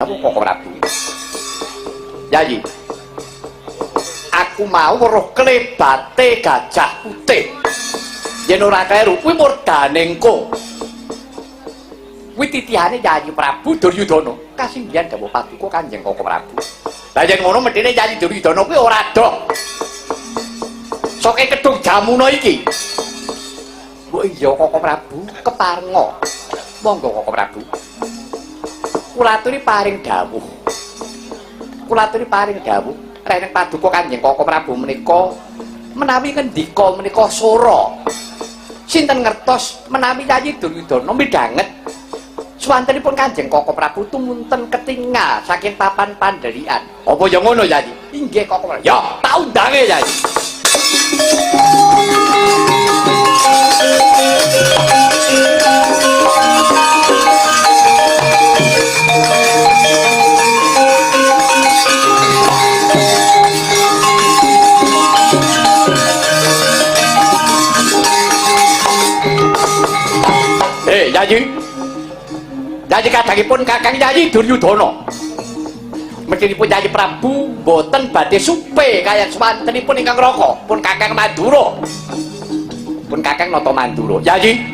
Aku Koko Prabu. Yayi. Aku mau weruh klebate gajah putih. Yen ora kleru kuwi murdanengko. Kuwi titihane Yayi Prabu Duryudana. Kasinggihan dawuh Paduka Kanjeng Koko Prabu. Lah yen ngono medhine Yayi Duryudana kuwi ora doh. Soke kedung jamuna iki. Mbok iya Koko Prabu keparenga. Monggo Koko Prabu. Kula aturi paring dawuh. Kula aturi paring dawuh reneng Paduka Kanjeng Koko Prabu menika menawi ngendika menika sora. Sinten ngertos menawi Yayi Duryudana midhanget swantenipun Kanjeng Koko Prabu tumunten ketingal saking papan pandhelikan. Apa ya ngono Yayi? Inggih Koko Prabu. Ya, tak undange Yayi. Yayi. Yayi kadangipun Kakang Yayi Duryudana. Mestipun Yayi Prabu boten badhe supe kaya swantenipun ingkang Raka, pun Kakang Mandura. Pun Kakang Nata Mandura. Yayi.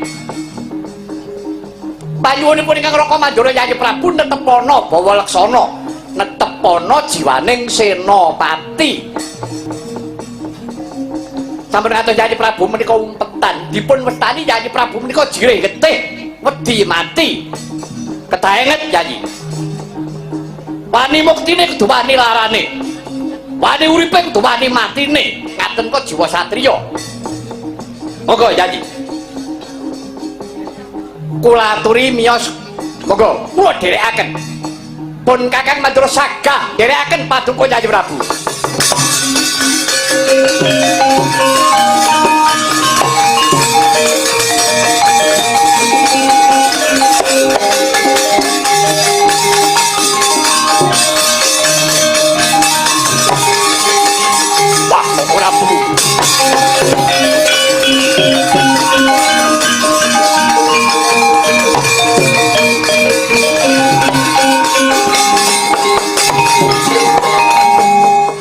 Panyuwunipun ingkang Raka Mandura Yayi Prabu netepana bawa leksana, netepana jiwaning senopati. Sampun ngatos Yayi Prabu menika umpetan, dipun westani Yayi Prabu menika jireh getih, wedi mati. Kedaenget Yayi. Wani muktine kudu wani larane. Wani uripe kudu wani matine. Ngaten kok jiwa satriya. Monggo Yayi. Kula aturi miyos. Monggo, kula dherekaken. Pun Kakang Mandura sagah dherekaken Paduka Yayi Prabu.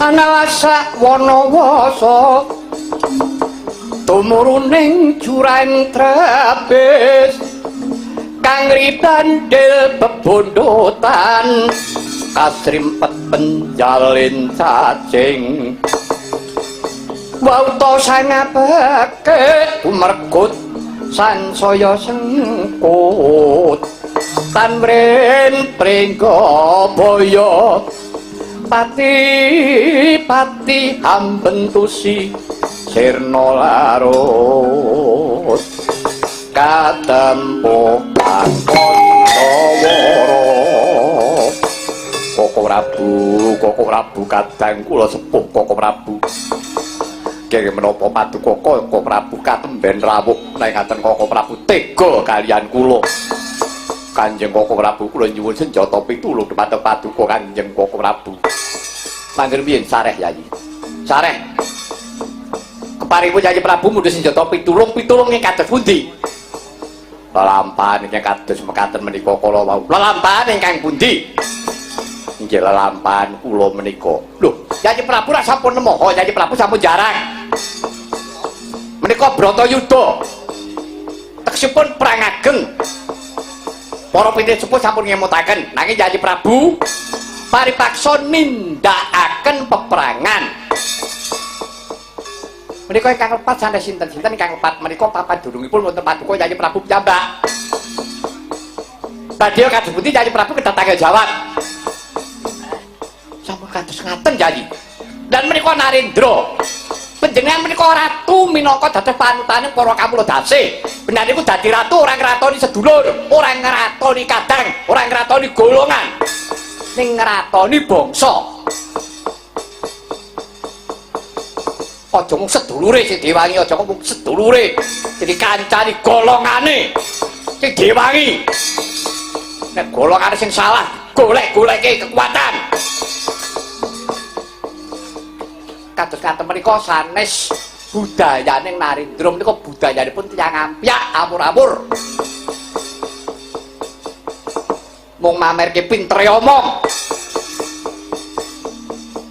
Anawasa wanawasa tumuruning jurang trabis kang ridandil bebondotan kasrimpet penjalin cacing wauta sangabake umerkut sansaya sengkut tamrin pringga boyo pati ambentusi sirna larut katempuh Pandawara. Koko Prabu kadang kula sepuh Koko Prabu. Kenging menapa Paduka Koko Prabu katemben rawuh nek ngaten Koko Prabu tega kaliyan kula. Kanjeng Koko Prabu kula nyuwun senjata pitulung dhumateng Paduka Kanjeng Koko Prabu. Manggen piye sareh Yayi? Sareh. Keparipun Yayi Prabu mundhut senjata pitulung ing kados pundi? Lelampahan ingkang kados mekaten menika kala wau. Lelampahan ingkang pundi? Inggih lelampahan kula menika. Lho, Yayi Prabu ra sampun nemoho, Yayi Prabu sampun jarang. Menika Bratayuda. Teksipun perang ageng. Para pinten sepuh sampun ngemutaken, nanging Yayi Prabu paripaksa nindakaken peperangan. Menika ingkang lepat sanès sinten-sinten ingkang lepat menika papan durungipun wonten Paduka Yayi Prabu piyambak. Badhe kados pundi Yayi Prabu kedah tanggung jawab. Sampun kados ngaten Yayi. Dan menika Narendra. Panjenengan menika ratu minangka dados panutaning para kawula dasih. Benar niku dadi ratu ora ngratoni sedulur, ora ngratoni kadang, ora ngratoni golongan. Ning ngratoni bangsa. Aja mung sedulure sing diwangi, aja mung sedulure. Jadi kancani golongane sing diwangi. Nek golongane sing salah, golek-goleke kekuatan. Kados ngaten menika sanes budayaning Narendra menika budayanipun tiyang ampyak amur-amur. mung mamerke pintere omong.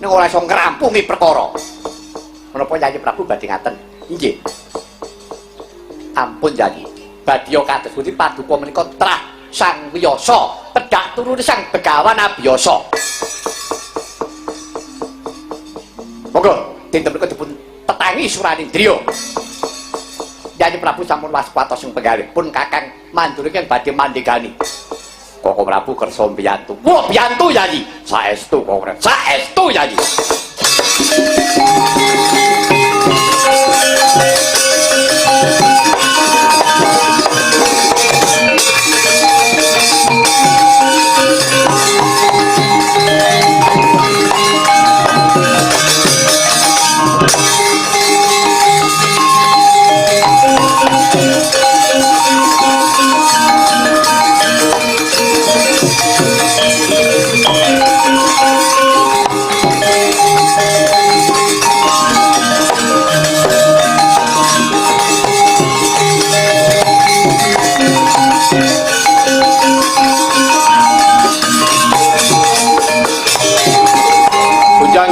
Ning ora iso ngrampungi perkara. Menapa Yayi Prabu badhe ngaten? Inggih. Ampun Yayi. Badya kados pundi paduka menika trah Sang Wiyasa, pedhak turune Sang Begawan Abiyasa. Monggo dinten menika dipun tetangi Suranindriya. Yayi Prabu sampun waspatos ing penggalipun Kakang mandura kang badhe mandhegani. Koko Prabu kersa mbiyantu. Wah, biyantu Yayi. Saestu Koko Prabu. Saestu Yayi.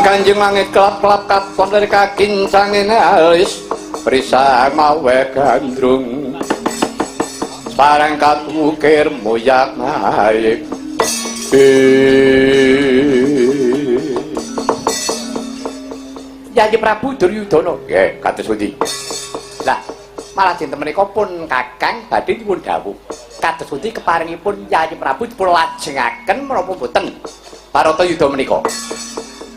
Kanjeng langit kelap-kelap katon dari kakincangin alis Prisang mawe gandrung Parang katukir moyak naik Yayi Prabu Duryudana nggih kados pundi lah malah dinten menika pun Kakang badhe dipun dawuh kados pundi keparingipun Yayi Prabu dipun lajengaken menapa boten Barata Yuda menika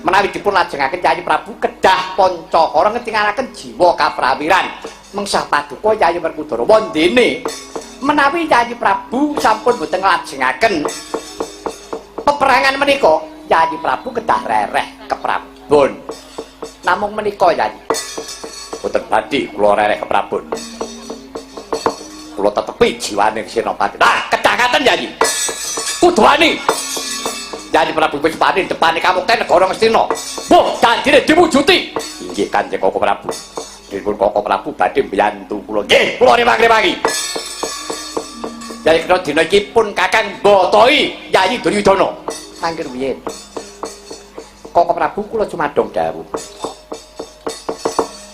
menawi dipun lajengaken Yayi Prabu kedah Pancakara ngetingalaken jiwa kaprawiran mengsah paduka Yayi Werkudara wondene menawi Yayi Prabu sampun boten nglajengaken peperangan menika Yayi Prabu kedah rereh keprabon namung menika Yayi boten badhe kula rereh keprabon kula tetepi jiwane Senopati nah kedah ngaten Yayi kuduane Yayi Prabu wis paning depane kamukten negara Ngastina. Mbah, janjine diwujuti. Inggih Kanjeng Koko Prabu. Dipun Koko Prabu badhe mbiyantu kula. Nggih, kula remang-remangi. Yayi kena dina iki pun Kakang mbotoi Yayi Duryudana. Mangkir piye? Koko Prabu kula cumadong dawuh.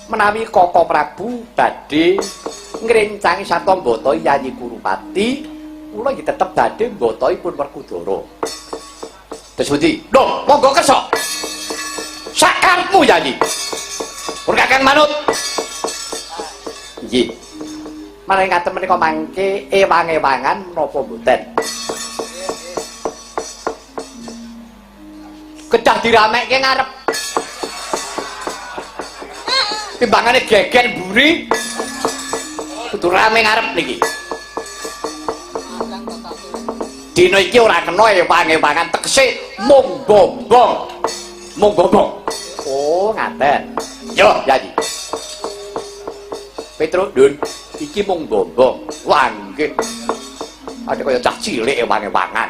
Menawi Koko Prabu badhe ngrencangi sarta mbotoi Yayi Kurupati, kula nggih tetep badhe mbotoi pun Werkudara. Terus pundi? Loh, monggo kersa. Sakarepmu Yayi. Pun Kakang manut. Nggih. Menawi ngaten menika mangke ewang-ewangan menapa mboten? Kedah diramekke ngarep. Timbangane geger mburi. Kudu rame ngarep niki. Dina iki ora kena ewang-ewangan tegese mung bombong. Mung bombong. Oh, ngaten. Yo, Yayi. Petruk Dun, iki mung bombong. Wah, nggih. Ada kaya cah cilik ewang-ewangan.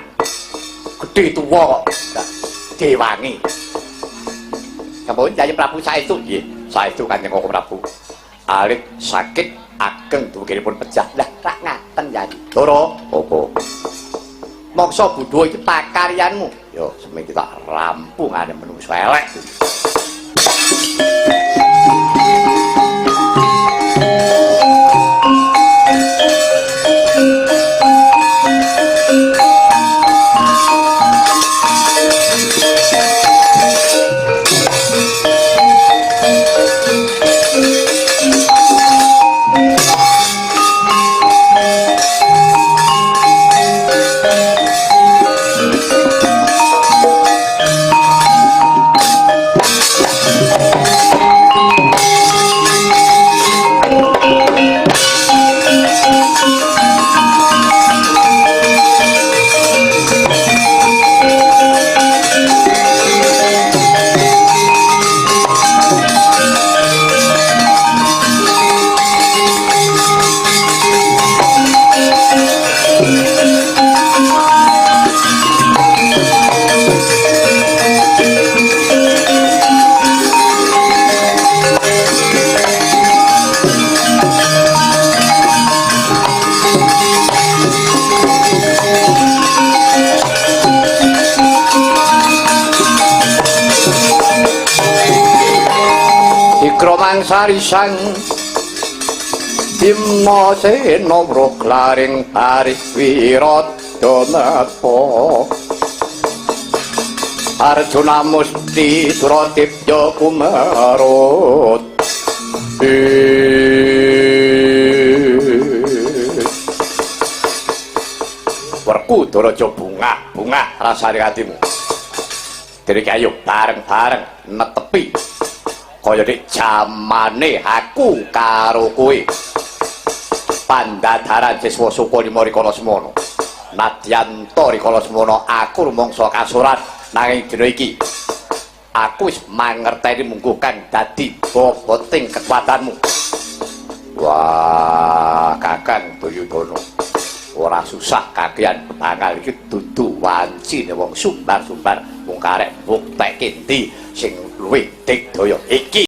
Gedhe tuwa kok. Dewangi. Sampun Yayi Prabu saestu nggih. Saestu Kanjeng Koko Prabu. Alit sakit ageng duwiripun pejah. Lah, rak ngaten Yayi. Doro, apa? Mongso budaya iki pakaryanmu. Yo, semene tak rampungane menungso elek. gromang sarisang Bima seno roklaring paris wirata napa Arjuna musti Suratipya kumarut Werkudara bunga rasane atimu Dene ayo bareng-bareng netepi kaya nek jamane aku karo kowe Pandhadharan siswa suka lima rikala semana. Nadyan ta rikala semana aku rumangsa kasurat nanging dina iki aku wis mangerteni mungguh kang dadi boboting kekuatanmu. Wah, Kakang Duryudana. Ora susah kakean bakal iki dudu wancine wong sumbar-sumbar mung karek buktekke ndi sing luwih digdaya iki.